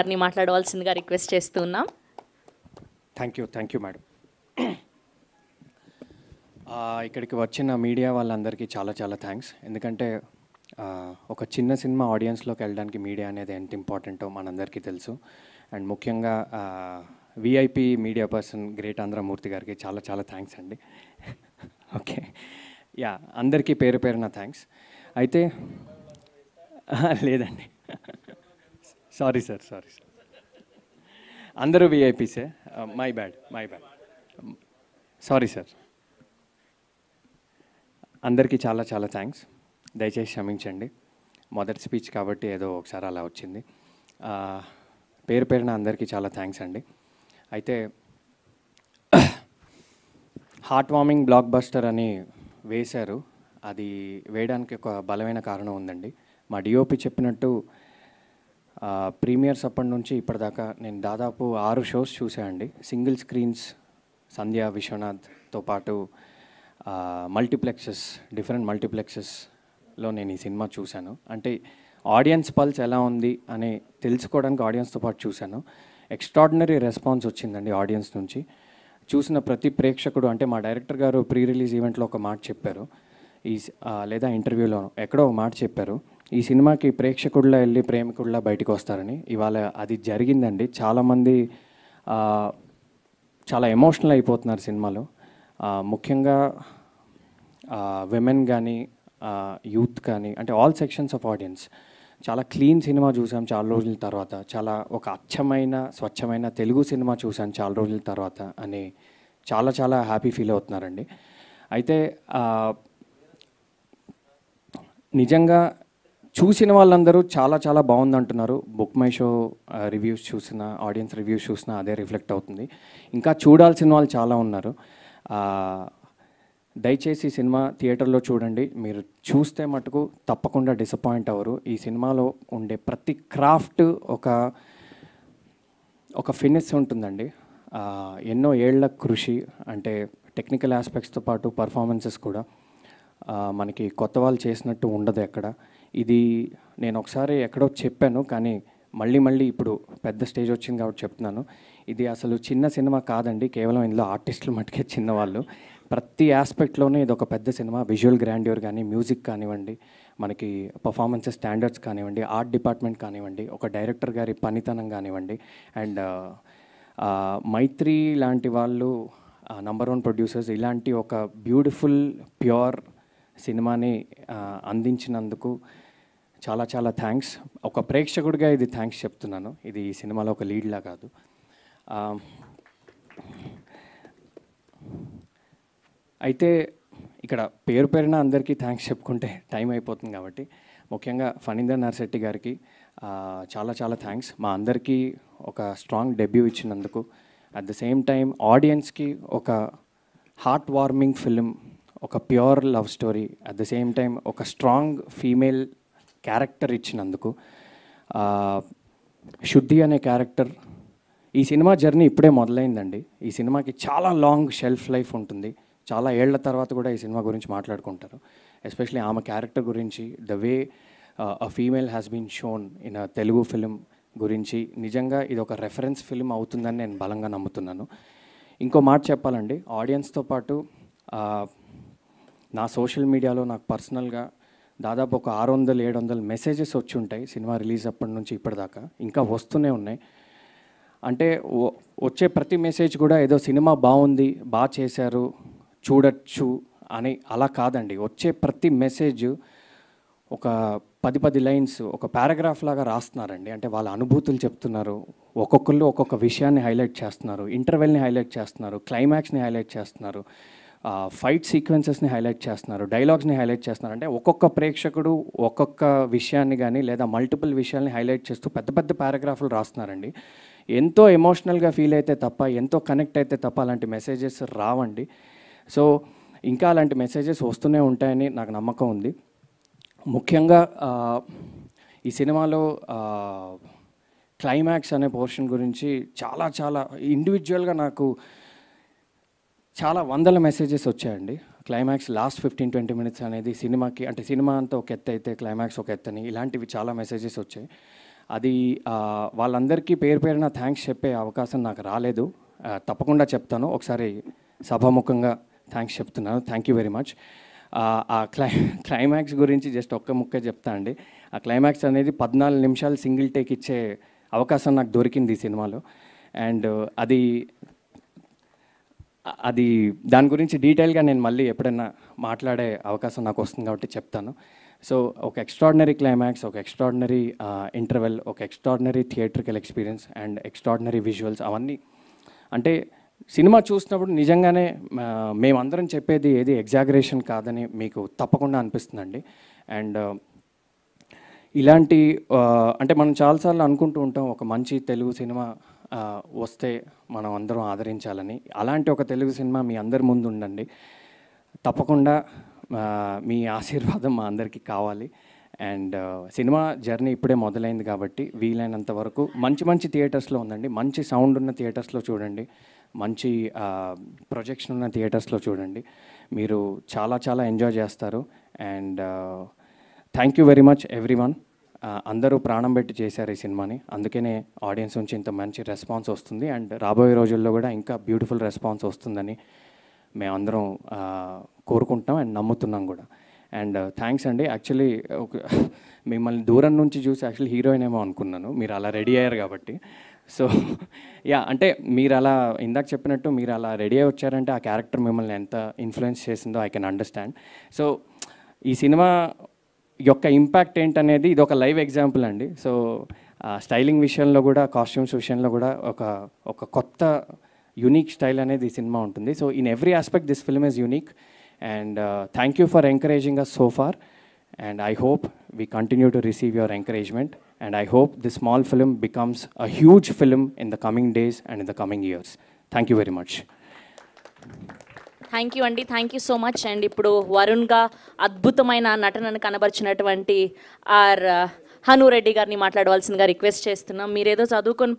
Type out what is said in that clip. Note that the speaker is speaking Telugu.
గారిని మాట్లాడవలసిందిగా రిక్వెస్ట్ చేస్తున్నాం. Thank you madam. ఇక్కడికి వచ్చిన మీడియా వాళ్ళందరికీ చాలా చాలా థ్యాంక్స్. ఎందుకంటే ఒక చిన్న సినిమా ఆడియన్స్లోకి వెళ్ళడానికి మీడియా అనేది ఎంత ఇంపార్టెంటో మనందరికీ తెలుసు. అండ్ ముఖ్యంగా విఐపి మీడియా పర్సన్ గ్రేట్ ఆంధ్రమూర్తి గారికి చాలా చాలా థ్యాంక్స్ అండి. ఓకే, యా, అందరికీ పేరు పేరున థ్యాంక్స్. అయితే లేదండి, సారీ సార్ అందరూ విఐపీసే, మై బ్యాడ్ సారీ సార్. అందరికీ చాలా చాలా థ్యాంక్స్. దయచేసి క్షమించండి, మొదటి స్పీచ్ కాబట్టి ఏదో ఒకసారి అలా వచ్చింది. పేరు పేరున అందరికీ చాలా థ్యాంక్స్ అండి. అయితే హార్ట్ వార్మింగ్ బ్లాక్ బస్టర్ అని వేశారు. అది వేయడానికి ఒక బలమైన కారణం ఉందండి. మా డిఓపి చెప్పినట్టు ప్రీమియర్స్ అప్పటి నుంచి ఇప్పటిదాకా నేను దాదాపు 6 షోస్ చూసానండి. సింగిల్ స్క్రీన్స్ సంధ్య విశ్వనాథ్తో పాటు డిఫరెంట్ మల్టీప్లెక్సెస్లో నేను ఈ సినిమా చూశాను. అంటే ఆడియన్స్ పల్స్ ఎలా ఉంది అని తెలుసుకోవడానికి ఆడియన్స్తో పాటు చూశాను. ఎక్స్ట్రాడినరీ రెస్పాన్స్ వచ్చిందండి ఆడియన్స్ నుంచి. చూసిన ప్రతి ప్రేక్షకుడు, అంటే మా డైరెక్టర్ గారు ప్రీ రిలీజ్ ఈవెంట్లో ఒక మాట చెప్పారు, లేదా ఇంటర్వ్యూలో ఎక్కడో ఒక మాట చెప్పారు, ఈ సినిమాకి ప్రేక్షకుడిలా వెళ్ళి ప్రేమికుడిలా బయటకు వస్తారని. ఇవాళ అది జరిగిందండి. చాలామంది చాలా ఎమోషనల్ అయిపోతున్నారు సినిమాలో. ముఖ్యంగా విమెన్ కానీ యూత్ కానీ, అంటే ఆల్ సెక్షన్స్ ఆఫ్ ఆడియన్స్. చాలా క్లీన్ సినిమా చూసాం చాలా రోజుల తర్వాత, చాలా ఒక అచ్చమైన స్వచ్ఛమైన తెలుగు సినిమా చూసాను చాలా రోజుల తర్వాత అని చాలా చాలా హ్యాపీ ఫీల్ అవుతున్నారండి. అయితే నిజంగా చూసిన వాళ్ళందరూ చాలా చాలా బాగుంది అంటున్నారు. బుక్ మై షో రివ్యూస్ చూసిన, ఆడియన్స్ రివ్యూస్ చూసినా అదే రిఫ్లెక్ట్ అవుతుంది. ఇంకా చూడాల్సిన వాళ్ళు చాలా ఉన్నారు. దయచేసి సినిమా థియేటర్లో చూడండి. మీరు చూస్తే మటుకు తప్పకుండా డిసప్పాయింట్ అవ్వరు. ఈ సినిమాలో ఉండే ప్రతి క్రాఫ్ట్ ఒక ఫినిష్ ఉంటుందండి. ఎన్నో ఏళ్ల కృషి, అంటే టెక్నికల్ ఆస్పెక్ట్స్తో పాటు పర్ఫార్మెన్సెస్ కూడా మనకి కొత్త వాళ్ళు చేసినట్టు ఉండదు ఎక్కడ. ఇది నేను ఒకసారి ఎక్కడో చెప్పాను, కానీ మళ్ళీ ఇప్పుడు పెద్ద స్టేజ్ వచ్చింది కాబట్టి చెప్తున్నాను. ఇది అసలు చిన్న సినిమా కాదండి, కేవలం ఇందులో ఆర్టిస్టులు మటుకే చిన్నవాళ్ళు. ప్రతి ఆస్పెక్ట్లోనే ఇది ఒక పెద్ద సినిమా. విజువల్ గ్రాండ్యూర్ కానీ, మ్యూజిక్ కానివ్వండి, మనకి పర్ఫార్మెన్సెస్ స్టాండర్డ్స్ కానివ్వండి, ఆర్ట్ డిపార్ట్మెంట్ కానివ్వండి, ఒక డైరెక్టర్ గారి పనితనం కానివ్వండి, అండ్ మైత్రి లాంటి వాళ్ళు నంబర్ 1 ప్రొడ్యూసర్స్ ఇలాంటి ఒక బ్యూటిఫుల్ ప్యూర్ సినిమాని అందించినందుకు చాలా చాలా థ్యాంక్స్. ఒక ప్రేక్షకుడిగా ఇది థ్యాంక్స్ చెప్తున్నాను. ఇది ఈ సినిమాలో ఒక లీడ్లా కాదు. అయితే ఇక్కడ పేరు పేరున అందరికీ థ్యాంక్స్ చెప్పుకుంటే టైం అయిపోతుంది కాబట్టి, ముఖ్యంగా ఫణీందర్ నర్సిరెడ్డి గారికి చాలా చాలా థ్యాంక్స్. మా అందరికీ ఒక స్ట్రాంగ్ డెబ్యూ ఇచ్చినందుకు, అట్ ద సేమ్ టైం ఆడియన్స్కి ఒక హార్ట్ వార్మింగ్ ఫిలిం, ఒక pure love story, at the same time ఒక స్ట్రాంగ్ ఫీమేల్ క్యారెక్టర్ ఇచ్చినందుకు. శుద్ధి అనే క్యారెక్టర్, ఈ సినిమా జర్నీ ఇప్పుడే మొదలైందండి. ఈ సినిమాకి చాలా లాంగ్ షెల్ఫ్ లైఫ్ ఉంటుంది. చాలా ఏళ్ల తర్వాత కూడా ఈ సినిమా గురించి మాట్లాడుకుంటారు. ఎస్పెషలీ ఆమె క్యారెక్టర్ గురించి, the way a female has been shown in a Telugu film గురించి నిజంగా ఇది ఒక రెఫరెన్స్ ఫిలిం అవుతుందని నేను బలంగా నమ్ముతున్నాను. ఇంకో మాట చెప్పాలండి, ఆడియన్స్తో పాటు నా సోషల్ మీడియాలో నాకు పర్సనల్గా దాదాపు ఒక 600-700 మెసేజెస్ వచ్చి ఉంటాయి సినిమా రిలీజ్ అప్పటి నుంచి ఇప్పటిదాకా, ఇంకా వస్తూనే ఉన్నాయి. అంటే వచ్చే ప్రతి మెసేజ్ కూడా ఏదో సినిమా బాగుంది, బాగా చేశారు, చూడొచ్చు అని అలా కాదండి. వచ్చే ప్రతి మెసేజ్ ఒక 10 లైన్స్, ఒక పారాగ్రాఫ్ లాగా రాస్తున్నారండి. అంటే వాళ్ళ అనుభూతులు చెప్తున్నారు. ఒక్కొక్కళ్ళు ఒక్కొక్క విషయాన్ని హైలైట్ చేస్తున్నారు, ఇంటర్వెల్ని హైలైట్ చేస్తున్నారు, క్లైమాక్స్ని హైలైట్ చేస్తున్నారు, ఫైట్ సీక్వెన్సెస్ని హైలైట్ చేస్తున్నారు, డైలాగ్స్ని హైలైట్ చేస్తున్నారు. అంటే ఒక్కొక్క ప్రేక్షకుడు ఒక్కొక్క విషయాన్ని కానీ లేదా మల్టిపుల్ విషయాల్ని హైలైట్ చేస్తూ పెద్ద పెద్ద పారాగ్రాఫ్లు రాస్తున్నారండి. ఎంతో ఎమోషనల్గా ఫీల్ అయితే తప్ప, ఎంతో కనెక్ట్ అయితే తప్ప అలాంటి మెసేజెస్ రావండి. సో ఇంకా అలాంటి మెసేజెస్ వస్తూనే ఉంటాయని నాకు నమ్మకం ఉంది. ముఖ్యంగా ఈ సినిమాలో క్లైమాక్స్ అనే పోర్షన్ గురించి చాలా చాలా ఇండివిజువల్గా నాకు చాలా వందల మెసేజెస్ వచ్చాయండి. క్లైమాక్స్ లాస్ట్ 15-20 మినిట్స్ అనేది సినిమాకి, అంటే సినిమా అంతా ఒక ఎత్తు అయితే క్లైమాక్స్ ఒక ఎత్తని, ఇలాంటివి చాలా మెసేజెస్ వచ్చాయి. అది వాళ్ళందరికీ పేరు పేరున థ్యాంక్స్ చెప్పే అవకాశం నాకు రాలేదు. తప్పకుండా చెప్తాను. ఒకసారి సభాముఖంగా థ్యాంక్స్ చెప్తున్నాను. Thank you very much. ఆ క్లైమాక్స్ గురించి జస్ట్ ఒక్క ముక్కే చెప్తా అండి. ఆ క్లైమాక్స్ అనేది 14 నిమిషాలు సింగిల్ టేక్ ఇచ్చే అవకాశం నాకు దొరికింది ఈ సినిమాలో. అండ్ అది దాని గురించి డీటెయిల్గా నేను మళ్ళీ ఎప్పుడైనా మాట్లాడే అవకాశం నాకు వస్తుంది కాబట్టి చెప్తాను. సో ఒక ఎక్స్ట్రాడినరీ క్లైమాక్స్, ఒక ఎక్స్ట్రాడినరీ ఇంటర్వెల్, ఒక extraordinary theatrical experience and extraordinary visuals, అవన్నీ అంటే సినిమా చూసినప్పుడు నిజంగానే మేమందరం చెప్పేది ఏది ఎగ్జాగరేషన్ కాదని మీకు తప్పకుండా అనిపిస్తుందండి. అండ్ ఇలాంటి అంటే మనం చాలాసార్లు అనుకుంటూ ఉంటాం ఒక మంచి తెలుగు సినిమా వస్తే మనం అందరం ఆదరించాలని. అలాంటి ఒక తెలుగు సినిమా మీ అందరి ముందు ఉండండి. తప్పకుండా మీ ఆశీర్వాదం మా అందరికీ కావాలి. అండ్ సినిమా జర్నీ ఇప్పుడే మొదలైంది కాబట్టి వీలైనంత వరకు మంచి మంచి థియేటర్స్లో ఉందండి. మంచి సౌండ్ ఉన్న థియేటర్స్లో చూడండి, మంచి ప్రొజెక్షన్ ఉన్న థియేటర్స్లో చూడండి. మీరు చాలా చాలా ఎంజాయ్ చేస్తారు. And thank you very much everyone. అందరూ ప్రాణం పెట్టి చేశారు ఈ సినిమాని, అందుకనే ఆడియన్స్ నుంచి ఇంత మంచి రెస్పాన్స్ వస్తుంది. అండ్ రాబోయే రోజుల్లో కూడా ఇంకా బ్యూటిఫుల్ రెస్పాన్స్ వస్తుందని మేమందరం కోరుకుంటున్నాం అండ్ నమ్ముతున్నాం కూడా. అండ్ థ్యాంక్స్ అండి. యాక్చువల్లీ మిమ్మల్ని దూరం నుంచి చూసి యాక్చువల్లీ హీరోయిన్ ఏమో అనుకున్నాను, మీరు అలా రెడీ అయ్యారు కాబట్టి. సో యా, అంటే మీరు అలా ఇందాక చెప్పినట్టు మీరు అలా రెడీ అయ్యి వచ్చారంటే ఆ క్యారెక్టర్ మిమ్మల్ని ఎంత ఇన్ఫ్లుయెన్స్ చేసిందో ఐ కెన్ అండర్స్టాండ్. సో ఈ సినిమా యొక్క ఇంపాక్ట్ ఏంటనేది ఇది ఒక లైవ్ ఎగ్జాంపుల్ అండి. సో స్టైలింగ్ విషయంలో కూడా, కాస్ట్యూమ్స్ విషయంలో కూడా ఒక కొత్త యూనిక్ స్టైల్ అనేది ఈ సినిమా ఉంటుంది. So in every aspect this film is unique. And thank you for encouraging us so far. And I hope we continue to receive your encouragement. And I hope this small film becomes a huge film in the coming days and in the coming years. Thank you very much. Thank you అండి, thank you so much. And ఇప్పుడు వరుణ్గా అద్భుతమైన నటనను కనబరిచినటువంటి ఆర్ హను రెడ్డి గారిని మాట్లాడవలసిందిగా రిక్వెస్ట్ చేస్తున్నాం. మీరేదో చదువుకొని